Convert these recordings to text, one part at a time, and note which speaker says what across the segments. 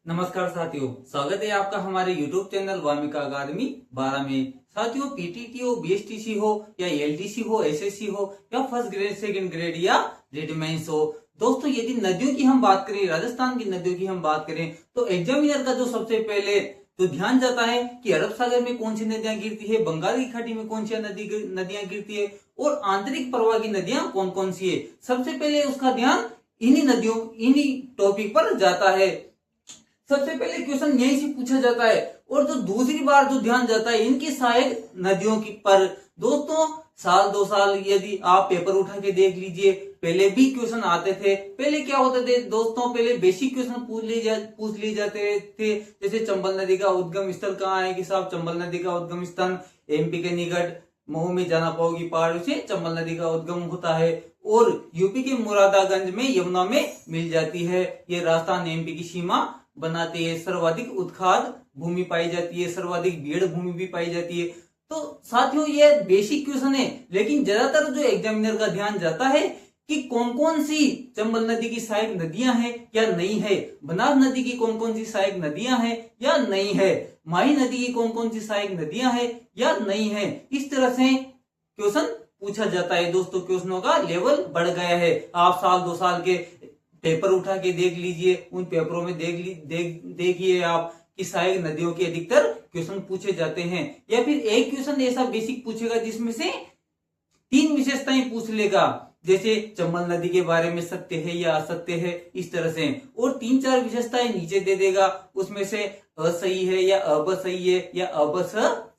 Speaker 1: नमस्कार साथियों, स्वागत है आपका हमारे YouTube चैनल वामिका अकादमी 12 में। साथियों, पीटीटी हो, बीएसटीसी हो या एलडीसी हो, एसएससी हो या फर्स्ट ग्रेड, सेकंड ग्रेड या रेडमेंस हो, दोस्तों यदि नदियों की हम बात करें, राजस्थान की नदियों की हम बात करें, तो एग्जामिनर का जो सबसे पहले तो ध्यान जाता है कि अरब सागर में कौन सी नदियां गिरती है, बंगाल की खाड़ी में कौन सी नदियां गिरती है और आंतरिक प्रवाह की नदियां कौन कौन सी है। सबसे पहले उसका ध्यान इन्हीं टॉपिक पर जाता है। सबसे पहले क्वेश्चन यहीं से पूछा जाता है और जो दूसरी बार जो ध्यान जाता है इनकी सहायक नदियों की पर। दोस्तों साल 2 साल यदि आप पेपर उठा के देख लीजिए, पहले भी क्वेश्चन आते थे। पहले क्या होते थे दोस्तों, पहले बेसिक क्वेश्चन पूछ लिए जाते थे। जैसे चंबल नदी का उद्गम स्थल कहाँ है कि साहब चंबल नदी का उद्गम स्थल एमपी के निकट मऊ में जाना पाओगी पहाड़ से चंबल नदी का उद्गम होता है और यूपी के मुरादागंज में यमुना में मिल जाती है। ये राजस्थान एमपी की सीमा बनाती है। सर्वाधिक उत्खाद भूमि पाई जाती है, सर्वाधिक भीड़ भूमि भी पाई जाती है। तो साथियों ये बेसिक क्वेश्चन है, लेकिन ज्यादातर जो एग्जामिनर का ध्यान जाता है कि कौन कौन सी चंबल नदी की सहायक नदियां हैं या नहीं है, बनास नदी की कौन कौन सी सहायक नदियां हैं या नहीं है, माही नदी की कौन कौन सी सहायक नदियां हैं या नहीं है। इस तरह से क्वेश्चन पूछा जाता है। दोस्तों क्वेश्चनों का लेवल बढ़ गया है। आप साल 2 साल के पेपर उठा के देख लीजिए, उन पेपरों में देखिए आप कि सहायक नदियों के अधिकतर क्वेश्चन पूछे जाते हैं। या फिर एक क्वेश्चन ऐसा बेसिक पूछेगा जिसमें से 3 विशेषताएं पूछ लेगा, जैसे चंबल नदी के बारे में सत्य है या असत्य है, इस तरह से, और 3-4 विशेषताएं नीचे दे देगा, उसमें से असही है या अबसही है या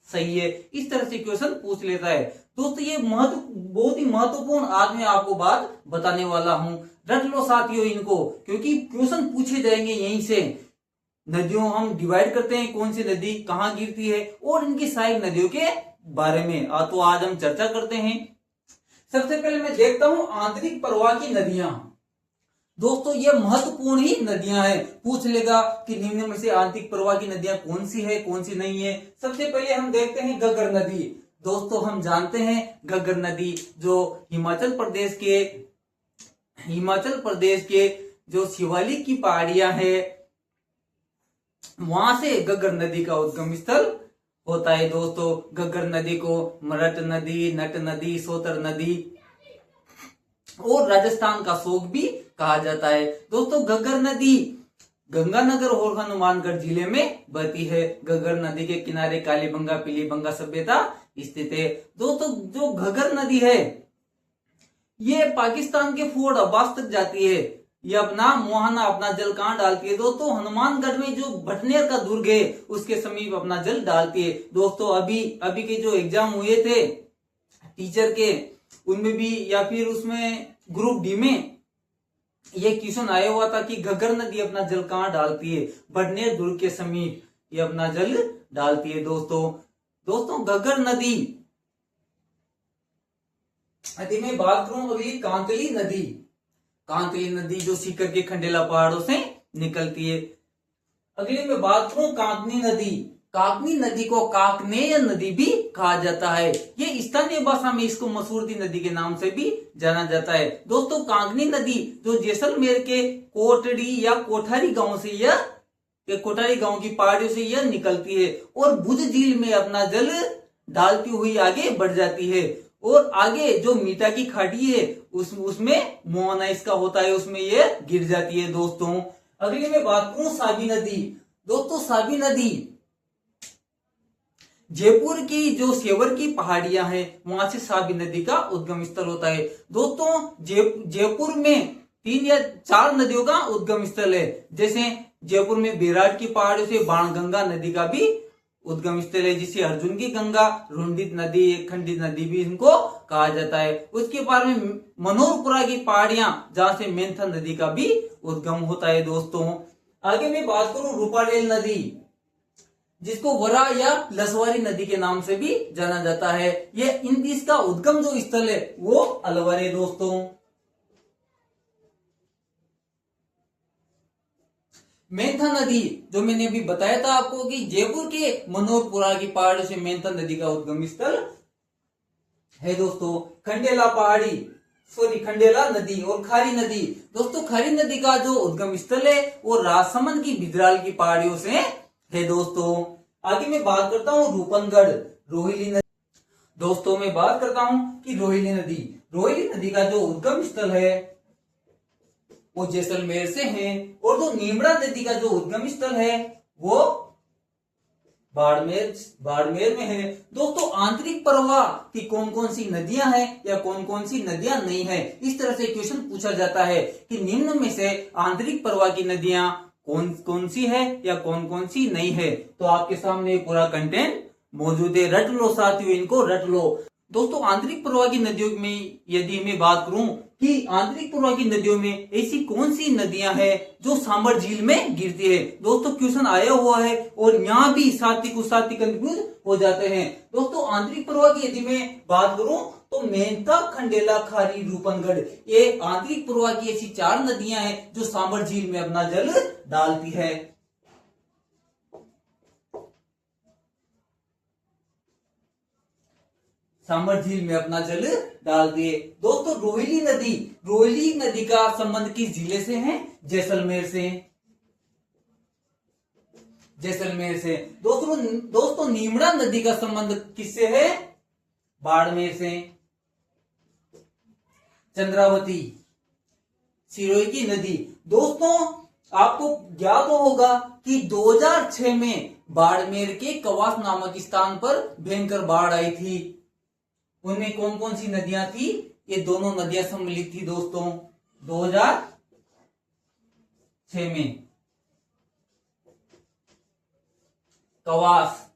Speaker 1: सही है, इस तरह से क्वेश्चन पूछ लेता है। दोस्तों ये बहुत ही महत्वपूर्ण आज मैं आपको बात बताने वाला हूं। रट लो साथियों इनको, क्योंकि क्वेश्चन पूछे जाएंगे यहीं से। नदियों हम डिवाइड करते हैं, कौन सी नदी कहाँ गिरती है और इनकी सहायक नदियों के बारे में तो आज हम चर्चा करते हैं। सबसे पहले मैं देखता हूं आंतरिक प्रवाह की नदियां। दोस्तों ये महत्वपूर्ण ही नदियां हैं। पूछ लेगा कि निम्न में से आंतरिक प्रवाह की नदियां कौन सी है कौन सी नहीं है। सबसे पहले हम देखते हैं घग्गर नदी। दोस्तों हम जानते हैं घग्गर नदी जो हिमाचल प्रदेश के जो शिवालिक की पहाड़ियां है वहां से घग्गर नदी का उद्गम स्थल होता है। दोस्तों घग्गर नदी को मरठ नदी, नट नदी, सोतर नदी और राजस्थान का शोक भी कहा जाता है। दोस्तों घग्गर नदी गंगानगर और हनुमानगढ़ जिले में बहती है। घग्गर नदी के किनारे कालीबंगा पीलीबंगा सभ्यता स्थित है। दोस्तों जो घग्गर नदी है ये पाकिस्तान के फोर्ट अब्बास तक जाती है। ये अपना मुहाना अपना जल कहां डालती है दोस्तों, हनुमानगढ़ में जो भटनेर का दुर्ग है उसके समीप अपना जल डालती है। दोस्तों अभी के जो एग्जाम हुए थे टीचर के, उनमें भी या फिर उसमें ग्रुप डी में ये क्वेश्चन आया हुआ था कि घग्गर नदी अपना जल कहां डालती है, भटनेर दुर्ग के समीप ये अपना जल डालती है। दोस्तों घग्गर नदी यदि मैं बात करूं अगली कांतली नदी जो सीकर के खंडेला पहाड़ों से निकलती है। अगली मैं बात करूं काकनी नदी को काकनेय नदी भी कहा जाता है। ये स्थानीय भाषा में इसको मसूरती नदी के नाम से भी जाना जाता है। दोस्तों काकनी नदी जो जैसलमेर के कोटड़ी या कोठारी गांव की पहाड़ियों से यह निकलती है और भुज झील में अपना जल डालती हुई आगे बढ़ जाती है और आगे जो मीठा की खाड़ी है उसमें मोहना इसका होता है, उसमें ये गिर जाती है। दोस्तों अगली मैं बात करूं साबी नदी। दोस्तों साबी नदी जयपुर की जो सेवर की पहाड़ियां हैं वहां से साबी नदी का उद्गम स्थल होता है। दोस्तों जयपुर में 3 या 4 नदियों का उद्गम स्थल है। जैसे जयपुर में बेराट की पहाड़ियों से बाणगंगा नदी का भी उद्गम स्थल है, जिसे अर्जुन की गंगा, रुंडित नदी, खंडित नदी भी इनको कहा जाता है। उसके बाद में मनोरपुरा की पहाड़ियां जहां से मेंथन नदी का भी उद्गम होता है। दोस्तों आगे मैं बात करूं रूपारेल नदी, जिसको वरा या लसवारी नदी के नाम से भी जाना जाता है। ये इसका उद्गम जो स्थल है वो अलवर है। दोस्तों मेंथा नदी जो मैंने अभी बताया था आपको कि जयपुर के मनोरपुरा की पहाड़ी से मेंथा नदी का उद्गम स्थल है। दोस्तों खंडेला पहाड़ी खंडेला नदी और खारी नदी। दोस्तों खारी नदी का जो उद्गम स्थल है वो राजसमंद की बिजराल की पहाड़ियों से है दोस्तों। आगे मैं बात करता हूँ रूपनगढ़ रोहिली नदी। दोस्तों मैं बात करता हूँ कि रोहिली नदी का जो उद्गम स्थल है वो जैसलमेर से है, और जो नीमड़ा नदी का जो उद्गम स्थल है वो बाड़मेर में है। दोस्तों आंतरिक प्रवाह की कौन कौन सी नदियां हैं या कौन कौन सी नदियां नहीं है, इस तरह से क्वेश्चन पूछा जाता है कि निम्न में से आंतरिक प्रवाह की नदियां कौन कौन सी है या कौन कौन सी नहीं है। तो आपके सामने पूरा कंटेंट मौजूद है, रट लो साथियों, इनको रट लो। दोस्तों आंतरिक प्रवाह की नदियों में यदि मैं बात करूं कि आंतरिक प्रवाह की नदियों में ऐसी कौन सी नदियां हैं जो सांबर झील में गिरती है। दोस्तों क्वेश्चन आया हुआ है और यहाँ भी साथी कंफ्यूज हो जाते हैं। दोस्तों आंतरिक प्रवाह की यदि मैं बात करूं तो मेहता, खंडेला, खारी, रूपनगढ़, ये आंतरिक प्रवाह की ऐसी 4 नदियां हैं जो सांबर झील में अपना जल डालती है। सांबर झील में अपना जल डालती है। दोस्तों रोहिली नदी का संबंध किस जिले से है? जैसलमेर से। दोस्तों नीमड़ा नदी का संबंध किससे है? बाड़मेर से। चंद्रावती, सिरोही की नदी। दोस्तों आपको ज्ञात होगा कि 2006 में बाड़मेर के कवास नामक स्थान पर भयंकर बाढ़ आई थी। उनमें कौन कौन सी नदियां थी? ये दोनों नदियां सम्मिलित थी दोस्तों 2006 में। कवास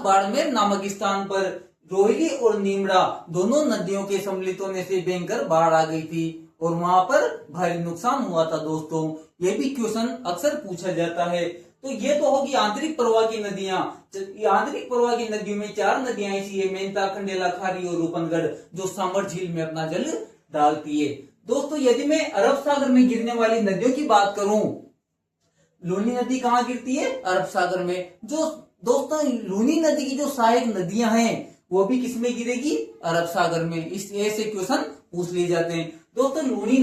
Speaker 1: बाड़मेर नामक स्थान पर रोहिली और नीमड़ा दोनों नदियों के सम्मिलित होने से भयंकर बाढ़ आ गई थी और वहां पर भारी नुकसान हुआ था दोस्तों। ये भी क्वेश्चन अक्सर पूछा जाता है। तो ये तो होगी आंतरिक प्रवाह की नदियां। आंतरिक प्रवाह की नदियों में 4 नदियां ऐसी है, मेहता, खंडेला, खारी और रूपनगढ़, जो सांबर झील में अपना जल डालती है। दोस्तों यदि मैं अरब सागर में गिरने वाली नदियों की बात करूं, लूनी नदी कहाँ गिरती है? अरब सागर में। जो दोस्तों लूनी नदी की जो सहायक नदियां हैं वो भी किसमें गिरेगी? अरब सागर में। इस ऐसे क्वेश्चन पूछ लिए जाते हैं। दोस्तों लूनी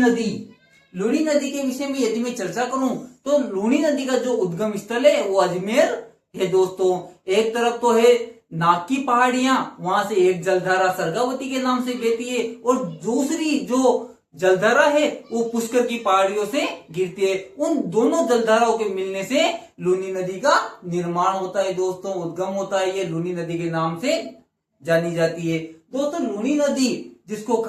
Speaker 1: नदी के विषय में यदि मैं चर्चा करूं तो लूनी नदी का जो उद्गम स्थल है वो अजमेर है दोस्तों। एक तरफ तो है नाग की पहाड़ियां, वहां से एक जलधारा सरगावती के नाम से बहती है, और दूसरी जो जलधारा है वो पुष्कर की पहाड़ियों से गिरती है। उन दोनों जलधाराओं के मिलने से लूनी नदी का निर्माण होता है दोस्तों, उद्गम होता है। ये लूनी नदी के नाम से जानी जाती है। दोस्तों लूनी नदी जिसको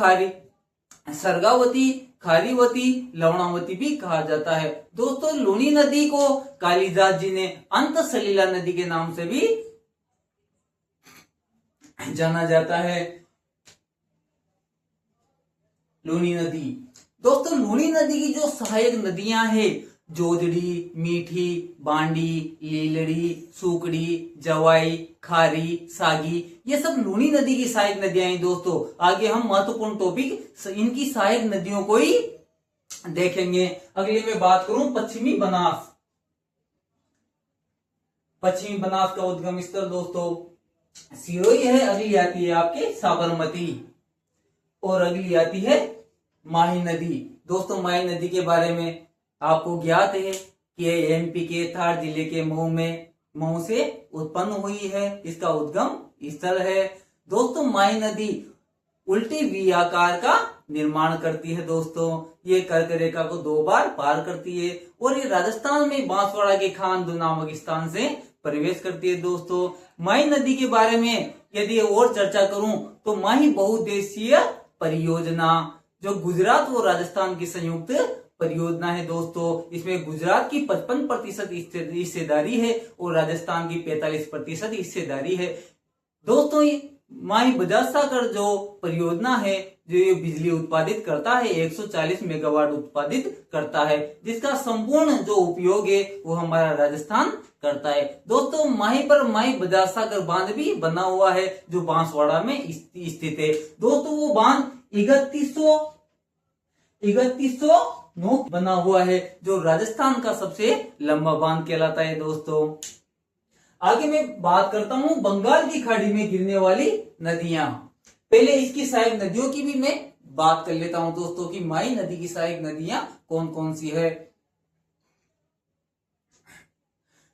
Speaker 1: सरगावती, खारीवती, लवणावती भी कहा जाता है। दोस्तों लूनी नदी को कालिदास जी ने अंत सलीला नदी के नाम से भी जाना जाता है। लूनी नदी। दोस्तों लूनी नदी की जो सहायक नदियां हैं, जोजड़ी, मीठी, बांडी, लीलड़ी, सूकड़ी, जवाई, खारी, सागी, ये सब लूनी नदी की सहायक नदियां हैं दोस्तों। आगे हम महत्वपूर्ण टॉपिक इनकी सहायक नदियों को ही देखेंगे। अगले में बात करूं पश्चिमी बनास का उद्गम स्थल दोस्तों सिरोही है। अगली आती है आपके साबरमती, और अगली आती है माही नदी। दोस्तों माही नदी के बारे में आपको ज्ञात है कि एमपी के धार जिले के मऊ से उत्पन्न हुई है। इसका उद्गम स्थल है। दोस्तों माही नदी उल्टे वी आकार का निर्माण करती है दोस्तों। ये कर्क रेखा को 2 बार पार करती है और ये राजस्थान में बांसवाड़ा के खानदू नामक स्थान से प्रवेश करती है दोस्तों। माही नदी के बारे में यदि और चर्चा करूं तो माही बहुउद्देशीय परियोजना जो गुजरात और राजस्थान की संयुक्त परियोजना है दोस्तों। इसमें गुजरात की 55% हिस्सेदारी है और राजस्थान की 45% हिस्सेदारी है दोस्तों। माही बजाज सागर जो परियोजना है जो ये बिजली उत्पादित करता है 140 मेगावाट उत्पादित करता है, जिसका संपूर्ण जो उपयोग है वो हमारा राजस्थान करता है दोस्तों। माही पर माही बजाज सागर बांध भी बना हुआ है जो बांसवाड़ा में स्थित है दोस्तों। वो बांध 3109 बना हुआ है जो राजस्थान का सबसे लंबा बांध कहलाता है दोस्तों। आगे मैं बात करता हूं बंगाल की खाड़ी में गिरने वाली नदियां। पहले इसकी सहायक नदियों की भी मैं बात कर लेता हूं दोस्तों कि माही नदी की सहायक नदियां कौन कौन सी है।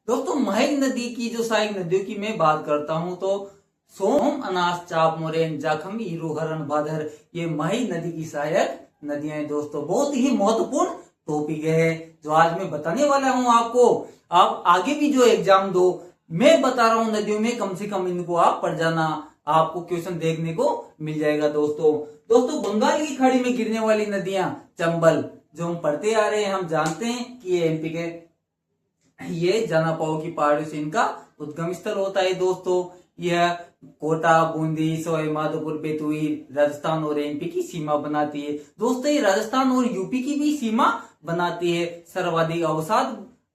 Speaker 1: दोस्तों माही नदी की जो सहायक नदियों की मैं बात करता हूं तो सोम, अनास, चाप, मोरेन, जाखम, ईरू, हरन, भादर, ये माही नदी की सहायक नदियां हैं दोस्तों। बहुत ही महत्वपूर्ण टॉपिक है जो आज मैं बताने वाला हूं आपको। आप आगे भी जो एग्जाम दो, मैं बता रहा हूं नदियों में, कम से कम इनको आप पढ़ जाना, आपको क्वेश्चन देखने को मिल जाएगा दोस्तों। दोस्तों बंगाल की खाड़ी में गिरने वाली नदियां, चंबल, जो हम पढ़ते आ रहे हैं, हम जानते हैं कि ये एमपी के, ये जनापाओ की पहाड़ियों से इनका उद्गम स्थल होता है दोस्तों। यह कोटा, बूंदी, सवाई माधोपुर, बैतूल, राजस्थान और एमपी की सीमा बनाती है दोस्तों। ये राजस्थान और यूपी की भी सीमा बनाती है। सर्वाधिक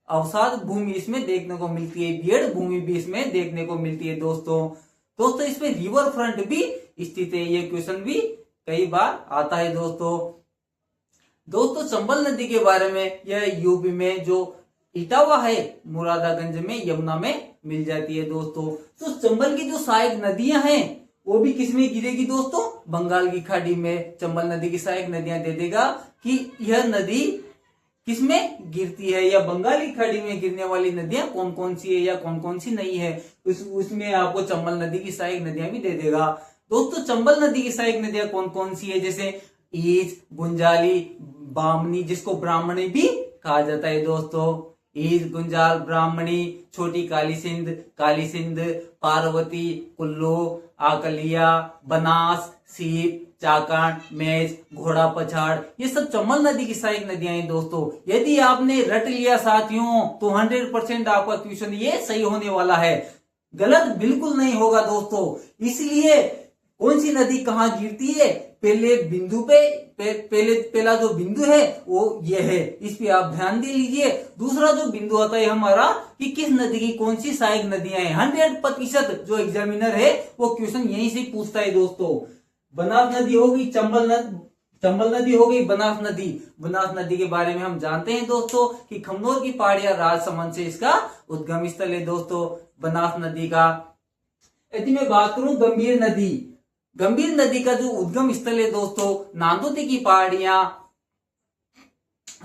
Speaker 1: अवसाद भूमि इसमें देखने को मिलती है, बियड भूमि भी इसमें देखने को मिलती है दोस्तों इसमें रिवर फ्रंट भी स्थित है। ये क्वेश्चन भी कई बार आता है दोस्तों चंबल नदी के बारे में, यह यूपी में जो इटावा है, मुरादागंज में, यमुना में मिल जाती है दोस्तों। तो चंबल की जो सहायक नदियां हैं वो भी किसमें गिरेगी दोस्तों? बंगाल की खाड़ी में। चंबल नदी की सहायक नदियां दे देगा कि यह नदी किसमें गिरती है, या बंगाल की खाड़ी में गिरने वाली नदियां कौन कौन सी है या कौन कौन सी नहीं है, उसमें आपको चंबल नदी की सहायक नदियां भी दे देगा दोस्तों। चंबल नदी की सहायक नदियां कौन कौन सी है? जैसे ईज, गुंजाली, बामनी, जिसको ब्राह्मणी भी कहा जाता है दोस्तों। ईज, गुंजाल, ब्राह्मणी, छोटी काली सिंध, पार्वती, कुल्लू, आकलिया, बनास, सीप, चाकण, मेज, घोड़ा पछाड़, ये सब चंबल नदी की सहायक नदियां हैं दोस्तों। यदि आपने रट लिया साथियों तो 100% आपका क्वेश्चन ये सही होने वाला है, गलत बिल्कुल नहीं होगा दोस्तों। इसलिए कौन सी नदी कहाँ गिरती है, पहले बिंदु पे पहला जो बिंदु है वो ये है, इस पे आप ध्यान दे लीजिए। दूसरा जो बिंदु आता है हमारा कि किस नदी की कौन सी सहायक नदियां हैं, 100% जो एग्जामिनर है वो क्वेश्चन यहीं से पूछता है दोस्तों। बनास नदी होगी, चंबल नदी हो गई, बनास नदी के बारे में हम जानते हैं दोस्तों कि खमनोर की पहाड़ियां राजसमंद से इसका उद्गम स्थल है दोस्तों बनास नदी का। यदि मैं बात करूं गंभीर नदी का जो उद्गम स्थल है दोस्तों, नांदोती की पहाड़ियां,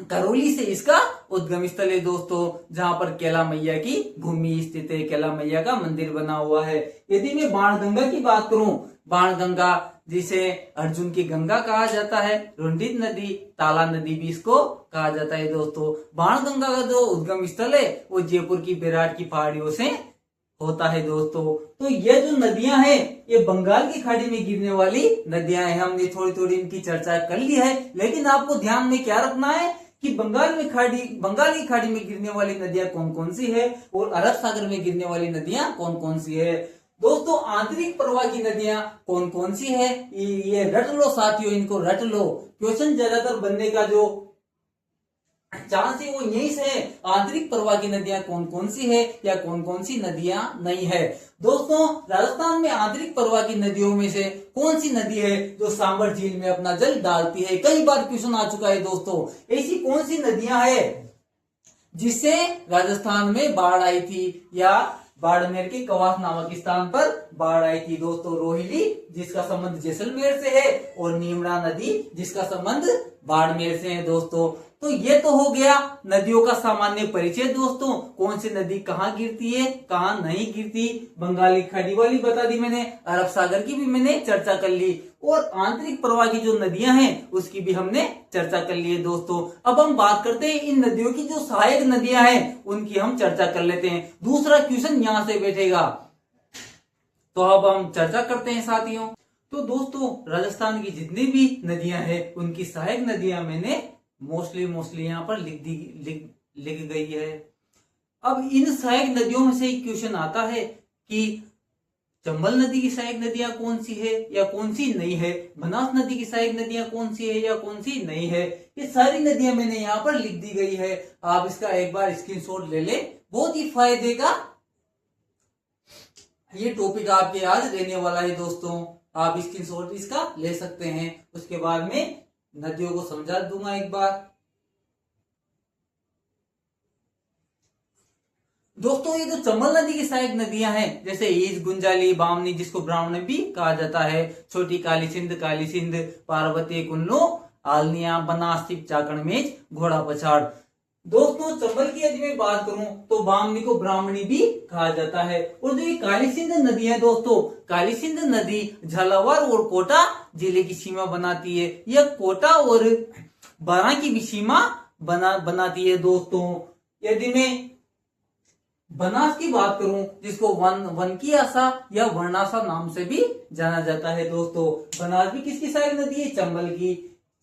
Speaker 1: करौली से इसका उद्गम स्थल है दोस्तों, जहां पर कैला मैया की भूमि स्थित है, कैला मैया का मंदिर बना हुआ है। यदि मैं बाणगंगा की बात करूं, बाणगंगा जिसे अर्जुन की गंगा कहा जाता है, रुंडित नदी, ताला नदी भी इसको कहा जाता है दोस्तों। बाणगंगा का जो उद्गम स्थल है वो जयपुर की बैराट की पहाड़ियों से होता है दोस्तों। तो ये जो नदियां हैं ये बंगाल की खाड़ी में गिरने वाली नदियां हैं। हमने थोड़ी थोड़ी इनकी चर्चा कर ली है, लेकिन आपको ध्यान में क्या रखना है कि बंगाल की खाड़ी में गिरने वाली नदियां कौन कौन सी है और अरब सागर में गिरने वाली नदियां कौन कौन सी है दोस्तों। आंतरिक प्रवाह की नदियां कौन कौन सी है ये रट लो साथियों, इनको रट लो। क्वेश्चन ज्यादातर बनने का जो चांस है वो यही से है, आंतरिक प्रवाह की नदियां कौन कौन सी है या कौन कौन सी नदियां नहीं है दोस्तों। राजस्थान में आंतरिक प्रवाह की नदियों में से कौन सी नदी है जो सांबर झील में अपना जल डालती है? कई बार क्वेश्चन आ चुका है दोस्तों। ऐसी कौन सी नदियां है जिससे राजस्थान में बाढ़ आई थी या बाड़मेर के कवास नामक स्थान पर बाढ़ आई थी दोस्तों? रोहिली, जिसका संबंध जैसलमेर से है, और नीमड़ा नदी, जिसका संबंध बाड़मेर से है दोस्तों। तो ये तो हो गया नदियों का सामान्य परिचय दोस्तों, कौन सी नदी कहाँ गिरती है कहाँ नहीं गिरती। बंगाली खाड़ी वाली बता दी मैंने, अरब सागर की भी मैंने चर्चा कर ली, और आंतरिक प्रवाह की जो नदियां हैं उसकी भी हमने चर्चा कर ली है दोस्तों। अब हम बात करते हैं इन नदियों की जो सहायक नदियां हैं उनकी हम चर्चा कर लेते हैं। दूसरा क्वेश्चन यहां से बैठेगा, तो अब हम चर्चा करते हैं साथियों। तो दोस्तों राजस्थान की जितनी भी नदियां हैं उनकी सहायक नदियां मैंने मोस्टली यहाँ पर लिख गई है। अब इन सहायक नदियों में से एक क्वेश्चन आता है कि चंबल नदी की सहायक नदियां कौन सी है या कौन सी नहीं है, बनास नदी की सहायक नदियां कौन सी है या कौन सी नहीं है। ये सारी नदियां मैंने यहाँ पर लिख दी गई है, आप इसका एक बार स्क्रीनशॉट ले ले, बहुत ही फायदे का ये टॉपिक आपके आज रहने वाला है दोस्तों। आप स्क्रीनशॉट इसका ले सकते हैं, उसके बाद में नदियों को समझा दूंगा एक बार। दोस्तों ये जो चंबल नदी की सहायक नदियां हैं जैसे ईज, गुंजाली, बामनी, जिसको ब्राह्मणी भी कहा जाता है, छोटी काली सिंध, पार्वती, कुल्लू, आलनिया, बनास, चाकणमेज, घोड़ा पछाड़। दोस्तों चंबल की यदि मैं बात करूं तो बामनी को ब्राह्मणी भी कहा जाता है। और जो ये काली सिंध नदी है दोस्तों, काली सिंध नदी झालावाड़ और कोटा जिले की सीमा बनाती है। यह कोटा और बारां की भी सीमा बनाती है। दोस्तों यदि मैं बनास की बात करूं जिसको वन की आशा या वर्णाशा नाम से भी जाना जाता है। दोस्तों बनास भी किसकी सहायक नदी है? चंबल की।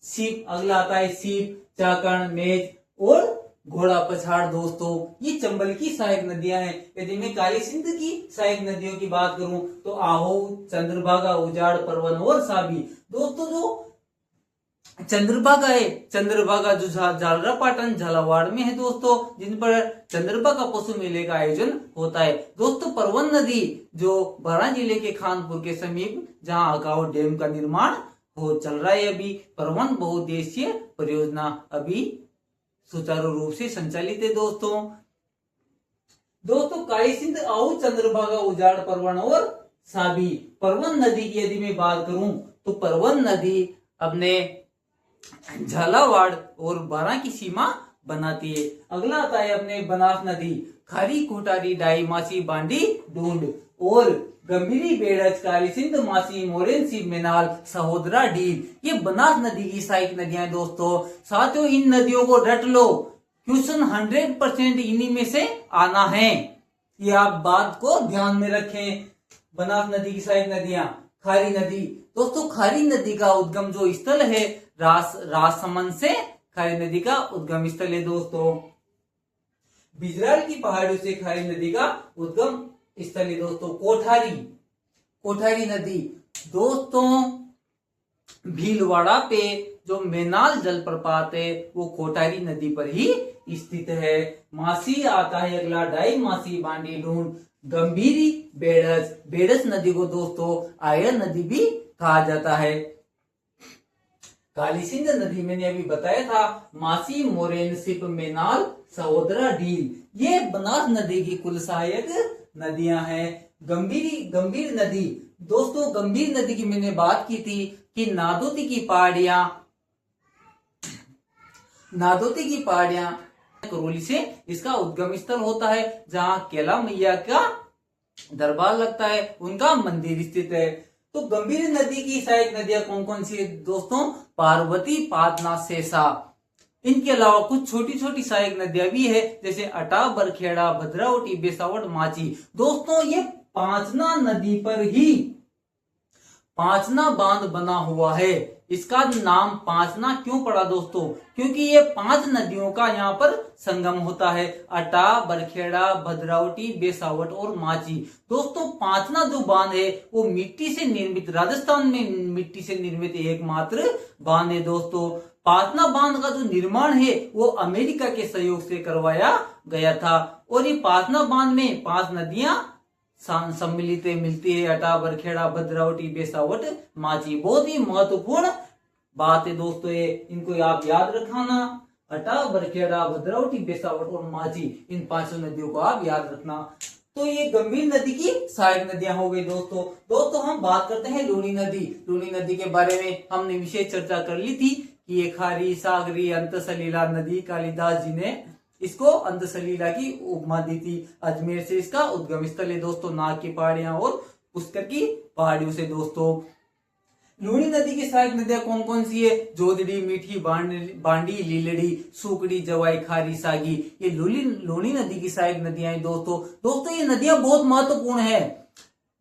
Speaker 1: सीप अगला आता है, सीप, चाकण, मेज और घोड़ा पछाड़। दोस्तों ये चंबल की सहायक नदियां हैं। यदि मैं काली सिंध की सहायक नदियों की बात करूं तो आहू, चंद्रभागा, उजाड़, परवन और साबी। दोस्तों जो चंद्रभागा है, चंद्रभागा जो झालरापाटन झालावाड़ में है दोस्तों, जिन पर चंद्रभागा पशु मेले का आयोजन होता है। दोस्तों परवन नदी जो बारां जिले के खानपुर के समीप जहां अकाउ डैम का निर्माण हो चल रहा है अभी, परवन बहुउद्देशीय परियोजना अभी सुचारू रूप से संचालित है। दोस्तों काली सिंध, आहू, चंद्रभागा, उजाड़, परवन और साबी। परवन नदी की यदि मैं बात करूं तो परवन नदी अपने झालावाड़ और बारां की सीमा बनाती है। अगला आता है अपने बनास नदी, खारी, कोटारी, डाई, मासी, बांडी, डूंड और गंभीरी, बेड़च, काली सिंध, मासी, मोरेन, सिंह, मेनाल, सहोदरा, डील। ये बनास नदी की सहायक नदियां दोस्तों। साथियों इन नदियों को रट लो, क्वेश्चन 100% इन्हीं में से आना है, ये आप बात को ध्यान में रखें। बनास नदी की सहायक नदियां, खारी नदी। दोस्तों खारी नदी का उद्गम जो स्थल है राजसमंद से खारी नदी का उद्गम स्थल है। दोस्तों बिजराल की पहाड़ियों से खारी नदी का उद्गम स्थल है। दोस्तों कोठारी नदी दोस्तों भीलवाड़ा पे जो मेनाल जलप्रपात है वो कोठारी नदी पर ही स्थित है। मासी आता है अगला, डाई, मासी, बांडी, डूंड, गंभीरी, बेड़स नदी को दोस्तों आयरन नदी भी कहा जाता है। काली सिंध नदी मैंने अभी बताया था, मासी, मोरेन, सिप, मेनाल, सहोदरा, डील। ये बनास नदी की कुल सहायक नदियां हैं। गंभीर नदी दोस्तों, गंभीर नदी की मैंने बात की थी कि नादोती की पहाड़ियां करौली से इसका उद्गम स्थल होता है, जहां कैला मैया का दरबार लगता है, उनका मंदिर स्थित है। तो गंभीर नदी की सहायक नदियां कौन कौन सी है दोस्तों? पार्वती, पादना, शेषा। इनके अलावा कुछ छोटी छोटी सहायक नदियां भी है जैसे अटा, बरखेड़ा, भद्रावती, बेसावट, माची। दोस्तों ये पांचना नदी पर ही पांचना बांध बना हुआ है। इसका नाम पांचना क्यों पड़ा दोस्तों? क्योंकि ये 5 नदियों का यहाँ पर संगम होता है, अटा, बरखेड़ा, भद्रावती, बेसावट और माची। दोस्तों पांचना जो बांध है वो मिट्टी से निर्मित, राजस्थान में मिट्टी से निर्मित एकमात्र बांध है। दोस्तों पांचना बांध का जो निर्माण है वो अमेरिका के सहयोग से करवाया गया था। और ये पांचना बांध में 5 नदियां सम्मिलित मिलती है, अटा, बरखेड़ा, भद्रावती, बेसावट, माची। बहुत ही महत्वपूर्ण बात है दोस्तों, ये इनको आप याद रखना। अटा, बरखेड़ा, भद्रावती, बेसावट और माची, इन 5 नदियों को आप याद रखना। तो ये गंभीर नदी की सहायक नदियां हो गई। दोस्तों हम बात करते हैं लूनी नदी के बारे में हमने विशेष चर्चा कर ली थी कि ये खारी, सागरी, अंतसलीला नदी, कालिदास जी ने इसको अंतसलीला की उपमा दी थी। अजमेर से इसका उद्गम स्थल है दोस्तों, नाग की पहाड़ियां और पुष्कर की पहाड़ियों से। दोस्तों लूनी नदी की सहायक नदियां कौन कौन सी है? जोदड़ी, मीठी, बांडी, लीलड़ी, सूकड़ी, जवाई, खारी, सागी। ये लूनी नदी की सहायक नदियां हैं दोस्तों ये नदियां बहुत महत्वपूर्ण है।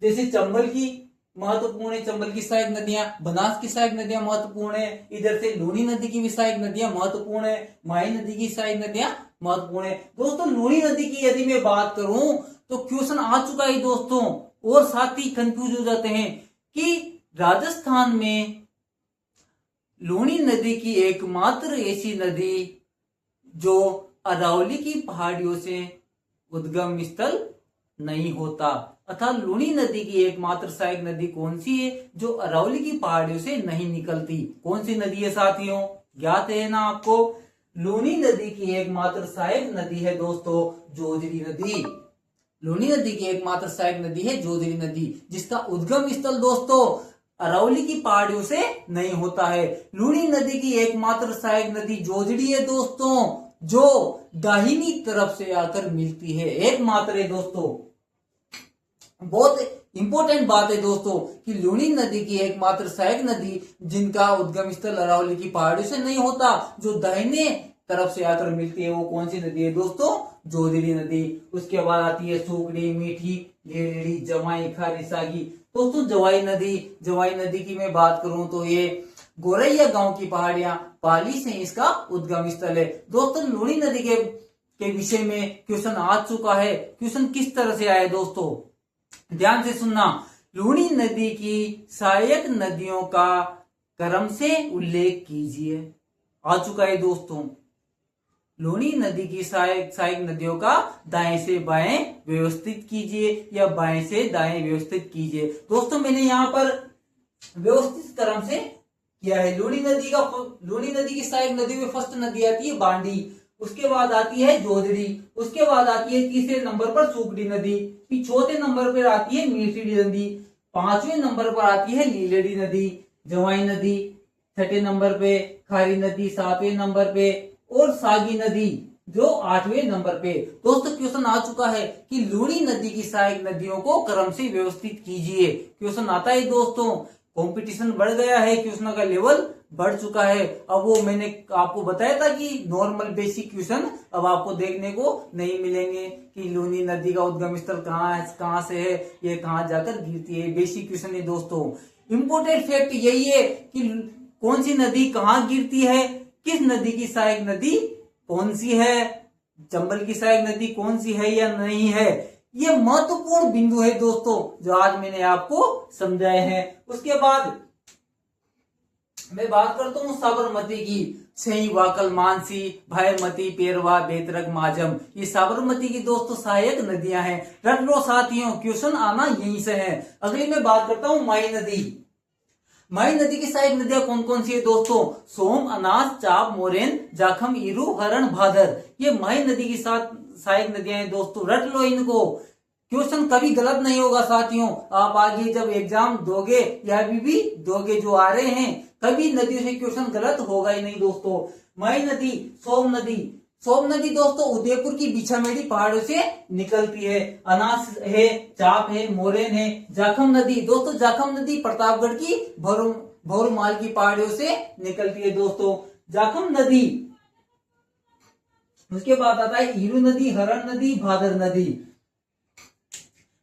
Speaker 1: जैसे चंबल की महत्वपूर्ण है, चंबल की सहायक नदियां, बनास की सहायक नदियां महत्वपूर्ण है, इधर से लूनी नदी की भी सहायक नदियां महत्वपूर्ण है, माही नदी की सहायक नदियां महत्वपूर्ण है। दोस्तों लूनी नदी की यदि मैं बात करूं तो क्वेश्चन आ चुका है दोस्तों, और साथ ही कंफ्यूज हो जाते हैं कि राजस्थान में लूनी नदी की एकमात्र ऐसी नदी जो अरावली की पहाड़ियों से उद्गम स्थल नहीं होता, अर्थात लूनी नदी की एकमात्र सहायक नदी कौन सी है जो अरावली की पहाड़ियों से नहीं निकलती? कौन सी नदी है साथियों? ज्ञात है ना आपको? लूनी नदी की एकमात्र सहायक नदी है दोस्तों जोजरी नदी। लूनी नदी की एकमात्र सहायक नदी है जोजड़ी नदी, जिसका उद्गम स्थल दोस्तों अरावली की पहाड़ियों से नहीं होता है। लूनी नदी की एकमात्र सहायक नदी जोजड़ी है दोस्तों, जो दाहिनी तरफ से आकर मिलती है, एकमात्र है दोस्तों। बहुत इंपॉर्टेंट बात है दोस्तों कि लूनी नदी की एकमात्र सहायक नदी जिनका उद्गम स्थल अरावली की पहाड़ियों से नहीं होता, जो दाहिने तरफ से आकर मिलती है, वो कौन सी नदी है दोस्तों? जोजड़ी नदी। उसके बाद आती है सुकड़ी, मीठी, लेड़ी, जवाई, खारी, सागी। दोस्तों जवाई नदी की मैं बात करूं तो ये गोरैया गांव की पहाड़ियां पाली से इसका उद्गम स्थल है। दोस्तों लूनी नदी के विषय में क्वेश्चन आ चुका है। क्वेश्चन किस तरह से आया दोस्तों, ध्यान से सुनना। लूनी नदी की सहायक नदियों का क्रम से उल्लेख कीजिए। आ चुका है दोस्तों। लूनी नदी की सहायक नदियों का दाएं से बाएं व्यवस्थित कीजिए या बाएं से दाएं व्यवस्थित कीजिए। दोस्तों मैंने यहाँ पर व्यवस्थित क्रम से किया है। लूनी नदी की सहायक नदी में फर्स्ट नदी आती है बांडी, उसके बाद आती है जोजड़ी, उसके बाद आती है तीसरे नंबर पर सुकड़ी नदी, फिर चौथे नंबर पर आती है मीठी नदी, पांचवें नंबर पर आती है लीलड़ी नदी, जवाई नदी, छठे नंबर पे खारी नदी, सातवें नंबर पे और सागी नदी जो 8वें नंबर पे। दोस्तों क्वेश्चन आ चुका है कि लूनी नदी की सहायक नदियों को क्रम से व्यवस्थित कीजिए। क्वेश्चन आता है दोस्तों, कंपटीशन बढ़ गया है, क्वेश्चन का लेवल बढ़ चुका है। अब वो मैंने आपको बताया था कि नॉर्मल बेसिक क्वेश्चन अब आपको देखने को नहीं मिलेंगे कि लूनी नदी का उद्गम स्थल कहाँ से है, ये कहाँ जाकर गिरती है। बेसिक क्वेश्चन है दोस्तों। इम्पोर्टेंट फैक्ट यही है कि कौन सी नदी कहाँ गिरती है, किस नदी की सहायक नदी कौन सी है, चंबल की सहायक नदी कौन सी है या नहीं है, ये महत्वपूर्ण बिंदु है दोस्तों जो आज मैंने आपको समझाए हैं। उसके बाद मैं बात करता हूँ साबरमती की। सही, वाकल, मानसी, भाईमती, पेरवा, बेतरग, माजम, ये साबरमती की दोस्तों सहायक नदियां हैं। रट लो साथियों, क्वेश्चन आना यहीं से है। अगली मैं बात करता हूँ माई नदी। माई नदी की सहायक नदियां कौन कौन सी है दोस्तों? सोम, अनास, चाप, मोरेन, जाखम, ईरू, हरण, भादर, ये माई नदी की सहायक नदियां हैं दोस्तों। रट लो इनको, क्वेश्चन कभी गलत नहीं होगा साथियों। आप आगे जब एग्जाम दोगे या भी दोगे जो आ रहे हैं, कभी नदियों से क्वेश्चन गलत होगा ही नहीं दोस्तों। माई नदी, सोम नदी दोस्तों उदयपुर की बिछामेड़ी पहाड़ों से निकलती है। अनास है, चाप है, मोरेन है। जाखम नदी दोस्तों, जाखम नदी प्रतापगढ़ की भौरमाल की पहाड़ियों से निकलती है दोस्तों, जाखम नदी। उसके बाद आता है ईरू नदी, हरण नदी, भादर नदी।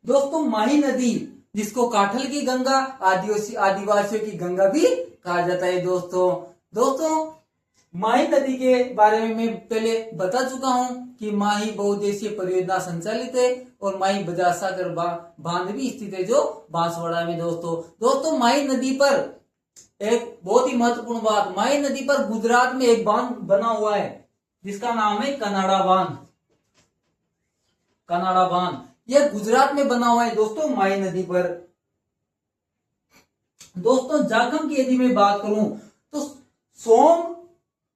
Speaker 1: दोस्तों माही नदी, जिसको काठल की गंगा, आदिवासियों की गंगा भी कहा जाता है दोस्तों माही नदी के बारे में मैं पहले बता चुका हूं कि माही बहुउद्देशीय परियोजना संचालित है और माही बजाज सागर बांध भी स्थित है जो बांसवाड़ा में दोस्तों माही नदी पर एक बहुत ही महत्वपूर्ण बात, माही नदी पर गुजरात में एक बांध बना हुआ है जिसका नाम है कनाडा बांध। यह गुजरात में बना हुआ है दोस्तों माही नदी पर। दोस्तों जाखम की यदि मैं बात करूं तो सोम,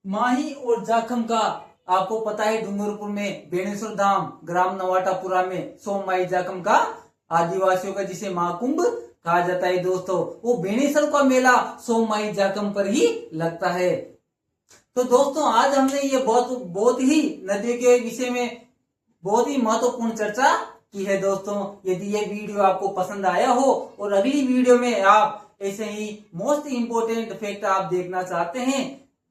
Speaker 1: माही और जाखम का आपको पता है डूंगरपुर में बेणेश्वर धाम, ग्राम नवाटापुरा में सोम, माही, जाखम का आदिवासियों का जिसे महाकुंभ कहा जाता है दोस्तों, वो बेणेश्वर का मेला सोम, माही, जाखम पर ही लगता है। तो दोस्तों आज हमने ये बहुत ही नदियों के विषय में बहुत ही महत्वपूर्ण चर्चा की है दोस्तों। यदि ये वीडियो आपको पसंद आया हो और अगली वीडियो में आप ऐसे ही मोस्ट इंपोर्टेंट फैक्ट आप देखना चाहते हैं,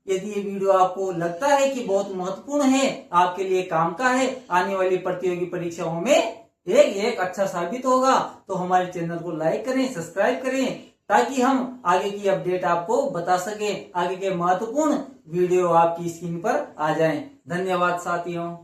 Speaker 1: यदि ये वीडियो आपको लगता है कि बहुत महत्वपूर्ण है, आपके लिए काम का है, आने वाली प्रतियोगी परीक्षाओं में एक अच्छा साबित होगा, तो हमारे चैनल को लाइक करें, सब्सक्राइब करें, ताकि हम आगे की अपडेट आपको बता सके, आगे के महत्वपूर्ण वीडियो आपकी स्क्रीन पर आ जाएं। धन्यवाद साथियों।